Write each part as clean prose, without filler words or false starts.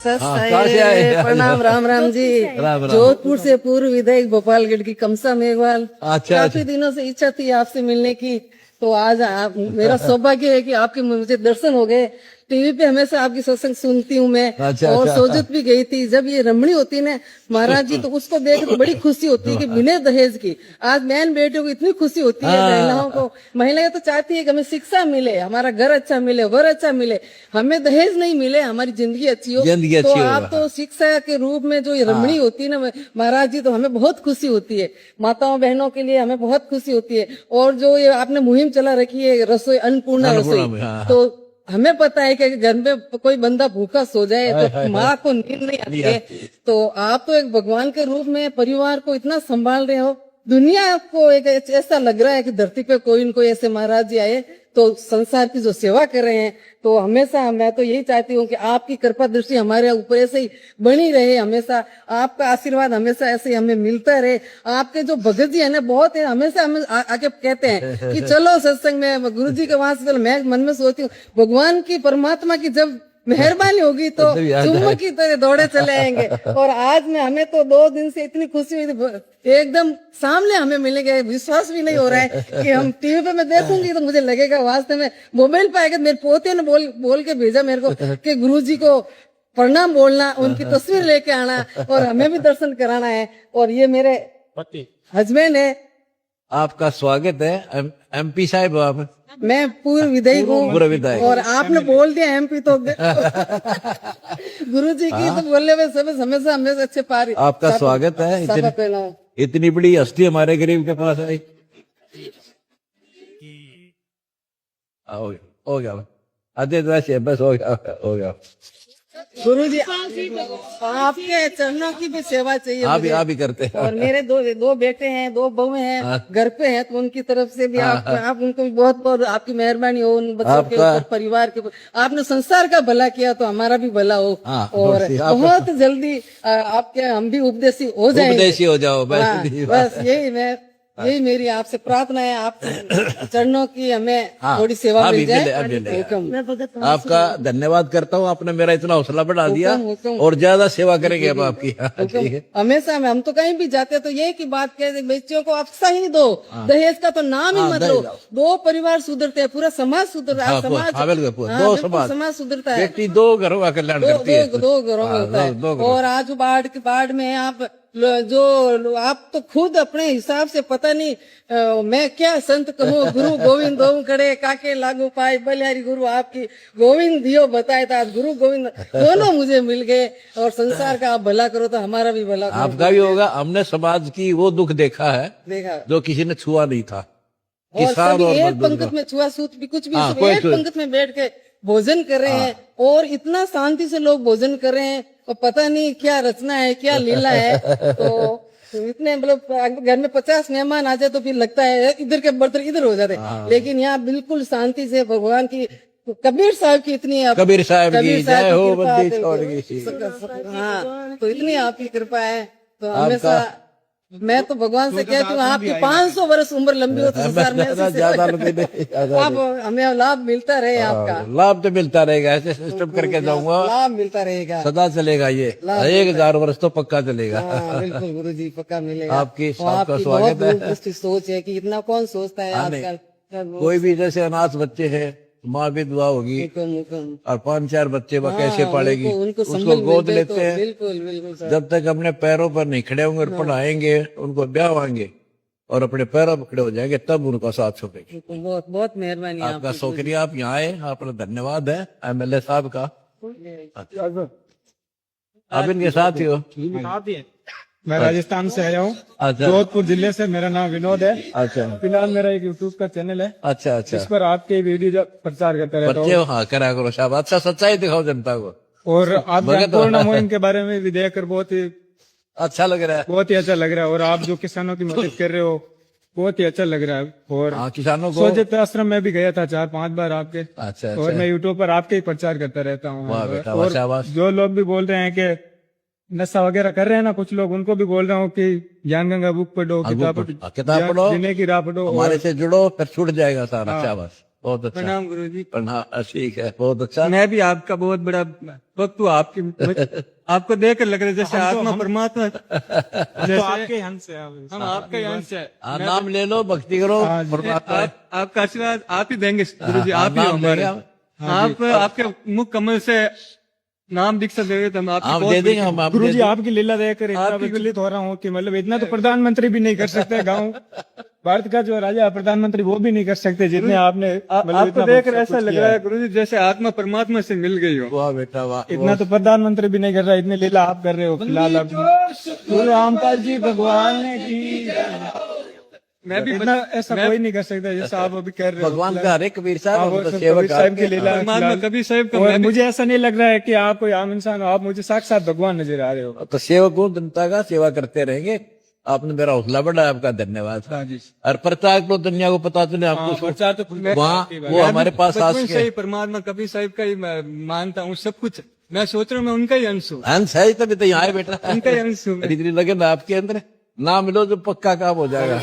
कहाँ से आए? प्रणाम, राम राम जी। राम। जोधपुर से पूर्व विधायक गोपालगढ़ की कमसा मेघवाल। अच्छा। काफी दिनों से इच्छा थी आपसे मिलने की, तो आज मेरा सौभाग्य है कि आपके मुझे दर्शन हो गए। टीवी पे हमेशा आपकी सत्संग सुनती हूँ मैं। अच्छा, और अच्छा। सोजत भी गई थी जब ये रमणी होती है ना महाराज जी, तो उसको देख तो बड़ी खुशी होती है कि बिना दहेज की आज बहन बेटियों को इतनी खुशी होती है। महिलाओं को, महिलाएं तो चाहती है कि हमें शिक्षा मिले, हमारा घर अच्छा मिले, वर अच्छा मिले, हमें दहेज नहीं मिले, हमारी जिंदगी अच्छी हो। जिंदगी तो अच्छी हो। आप तो शिक्षा के रूप में जो ये रमणी होती है ना महाराज जी, तो हमें बहुत खुशी होती है। माताओं बहनों के लिए हमें बहुत खुशी होती है। और जो ये आपने मुहिम चला रखी है रसोई अन्नपूर्णा रसोई, में, हाँ। तो हमें पता है कि घर में कोई बंदा भूखा सो जाए तो माँ को नींद नहीं आती है। तो आप तो एक भगवान के रूप में परिवार को इतना संभाल रहे हो। दुनिया को एक ऐसा लग रहा है कि धरती पे कोई न कोई ऐसे महाराज जी आए तो संसार की जो सेवा कर रहे हैं। तो हमेशा मैं तो यही चाहती हूँ कि आपकी कृपा दृष्टि हमारे ऊपर ऐसे ही बनी रहे, हमेशा आपका आशीर्वाद हमेशा ऐसे ही हमें मिलता रहे। आपके जो भगत जी है ना बहुत है, हमेशा हमें आके कहते हैं कि चलो सत्संग में, गुरु जी के वहां से चलो। मैं मन में सोचती हूँ भगवान की, परमात्मा की जब मेहरबानी होगी तो चुम्बक की तरह दौड़े चले आएंगे। और आज में हमें तो 2 दिन से इतनी खुशी हुई थी, एकदम सामने हमें मिलेंगे, विश्वास भी नहीं हो रहा है कि हम टीवी पे मैं देखूंगी तो मुझे लगेगा वास्तव में मोबाइल पे आएगा। मेरे पोते ने बोल के भेजा मेरे को कि गुरुजी को प्रणाम बोलना, उनकी तस्वीर लेके आना और हमें भी दर्शन कराना है। और ये मेरे हस्बैंड है। आपका स्वागत है। MP साहब आप? मैं पूर्व विधायक हूँ और आपने बोल दिया MP तो गुरु जी की तो बोलने में समय हमेशा अच्छे पारी। आपका स्वागत है। इतनी बड़ी हस्ती हमारे गरीब के पास आई। हो गया आधे बस हो गया। गुरु जी आपके चरणों की भी सेवा चाहिए। आप भी करते हैं। और मेरे दो बेटे हैं, 2 बहुएं हैं घर पे हैं, तो उनकी तरफ से भी आप उनको भी बहुत बहुत आपकी मेहरबानी हो उन बच्चों के ऊपर, परिवार के ऊपर। आपने संसार का भला किया तो हमारा भी भला हो। और बहुत जल्दी आपके हम भी उपदेशी हो जाएंगे। उपदेशी हो जाओ बस यही मेरी आपसे प्रार्थना है। आप चरणों की हमें थोड़ी सेवा मिल जाए। आपका धन्यवाद करता हूँ, आपने मेरा इतना हौसला बढ़ा दिया और ज्यादा सेवा करेंगे अब आपकी। हमेशा हम तो कहीं भी जाते तो यही की बात कहते, बच्चियों को आप सही दो, दहेज का तो नाम ही मत लो। 2 परिवार सुधरते हैं, पूरा समाज सुधर रहा है। समाज सुधरता है। बेटी 2 घरों का कल्याण करती है। 2 घरों में होता है। और आज बाढ़ में आप आप तो खुद अपने हिसाब से पता नहीं मैं क्या संत कहूँ। गुरु गोविंद दो खड़े काके लागू पाए, बलिहारी गुरु आपकी गोविंद दियो बताए था। गुरु गोविंद दोनों मुझे मिल गए। और संसार का आप भला करो तो हमारा भी भला करो। आपका भी होगा। हमने समाज की वो दुख देखा है जो किसी ने छुआ नहीं था। और सभी एक पंक्ति में छुआछूत भी कुछ भी एक पंक्ति में बैठ के भोजन कर रहे हैं और इतना शांति से लोग भोजन कर रहे हैं। तो पता नहीं क्या रचना है, क्या लीला है। तो इतने मतलब घर में 50 मेहमान आ जाए तो फिर लगता है इधर के बर्तन इधर हो जाते, लेकिन यहाँ बिल्कुल शांति से भगवान की, कबीर साहब की इतनी, कबीर साहब की जय हो, बंदी छोड़ गई। हाँ, तो इतनी आपकी कृपा है। तो हमेशा मैं तो भगवान से कहती हूँ आपकी 500 वर्ष उम्र लंबी हो तो संसार में आप हमें लाभ मिलता रहे। आपका लाभ तो मिलता रहेगा, ऐसे सिस्टम करके जाऊंगा, लाभ मिलता रहेगा, सदा चलेगा। ये 1000 वर्ष तो पक्का चलेगा। बिल्कुल गुरु जी, पक्का मिलेगा। आपका स्वागत है। सोच है कि इतना कौन सोचता है आजकल। कोई भी जैसे अनाथ बच्चे हैं, माँ विधवा होगी और 5-4 बच्चे वह कैसे पालेगी, उसको गोद लेते हैं। बिल्कुल जब तक अपने पैरों पर नहीं खड़े होंगे और पढ़ाएंगे, उनको ब्याहेंगे और अपने पैरों पर खड़े हो जाएंगे, तब उनका साथ छोड़ेंगे। बहुत बहुत मेहरबानी आपका शुक्रिया, आप यहाँ आए, आपका धन्यवाद है MLA साहब का। आप इनके साथ ही हो? मैं राजस्थान से आया हूँ। अच्छा। जोधपुर जिले से। मेरा नाम विनोद है। अच्छा। फिलहाल मेरा एक यूट्यूब का चैनल है। अच्छा। इस पर आपके वीडियो प्रचार करता रहता हूँ। हाँ, करा करो साहब, अच्छा सच्चाई दिखाओ जनता को। और आपके अन्नपूर्णा मुहिम के बारे में भी देखकर बहुत ही अच्छा लग रहा है। बहुत ही अच्छा लग रहा है। और आप जो किसानों की मदद कर रहे हो बहुत ही अच्छा लग रहा है। और किसानों को सोजत आश्रम में भी गया था 4-5 बार आपके। अच्छा। और मैं यूट्यूब पर आपके ही प्रचार करता रहता हूँ। और जो लोग भी बोल रहे हैं कि नशा वगैरह कर रहे हैं ना कुछ लोग, उनको भी बोल रहा हूँ कि ज्ञान गंगा बुक पढ़ो, किताब पढ़ो, जीने की राह पढ़ो, हमारे से जुड़ो, फिर छूट जाएगा सारा। शाबाश। बहुत अच्छा। प्रणाम गुरुजी। प्रणाम, ठीक है, बहुत अच्छा। मैं भी आपका बहुत बड़ा भक्त हूँ। आपको देखकर लग रहा है जैसे आत्मा परमात्मा तो आपके अंश है। हम आपके अंश है। नाम ले लो, भक्ति करो, परमात्मा आपका आशीर्वाद आप ही देंगे गुरुजी। आप ही हमारे, आप आपके मुख कमल से नाम दीक्षा देंगे तो हम आप दे देंगे। हम आप गुरुजी आपकी लीला देखकर इतना विचलित हो रहा हूँ कि मतलब इतना तो प्रधानमंत्री भी नहीं कर सकते। गाँव भारत का जो राजा प्रधानमंत्री वो भी नहीं कर सकते जितने आपने। आपको देखकर ऐसा लग रहा है गुरुजी जैसे आत्मा परमात्मा से मिल गई हो। वाह बेटा वाह। इतना तो प्रधानमंत्री भी नहीं कर रहा, इतने लीला आप कर रहे हो। फिलहाल आप गुरु रामपाल जी भगवान की। मैं भी इतना ऐसा कोई नहीं कर सकता जैसा आप अभी कर रहे हो। भगवान का हरे कबीर साहब कबीर साहब की लीला, कबीर साहब का। और मुझे ऐसा नहीं लग रहा है कि आप कोई आम इंसान हो, आप मुझे साक्षात भगवान नजर आ रहे हो। तो सेवक हूँ, जनता का सेवा करते रहेंगे। आपने मेरा हौसला बढ़ाया, आपका धन्यवाद। और प्रचार को दुनिया को पता चले हमको प्रचार तो वहाँ वो हमारे पास परमात्मा कबीर साहब का ही मानता हूँ सब कुछ। मैं सोच रहा हूँ मैं उनका ही अंश हूँ। अंश है तभी तो यहाँ बेटा, उनका ही अंश हूँ। इतनी लगन आपके अंदर ना मिलो जो पक्का काम हो जाएगा।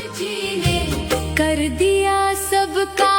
कर दिया सबका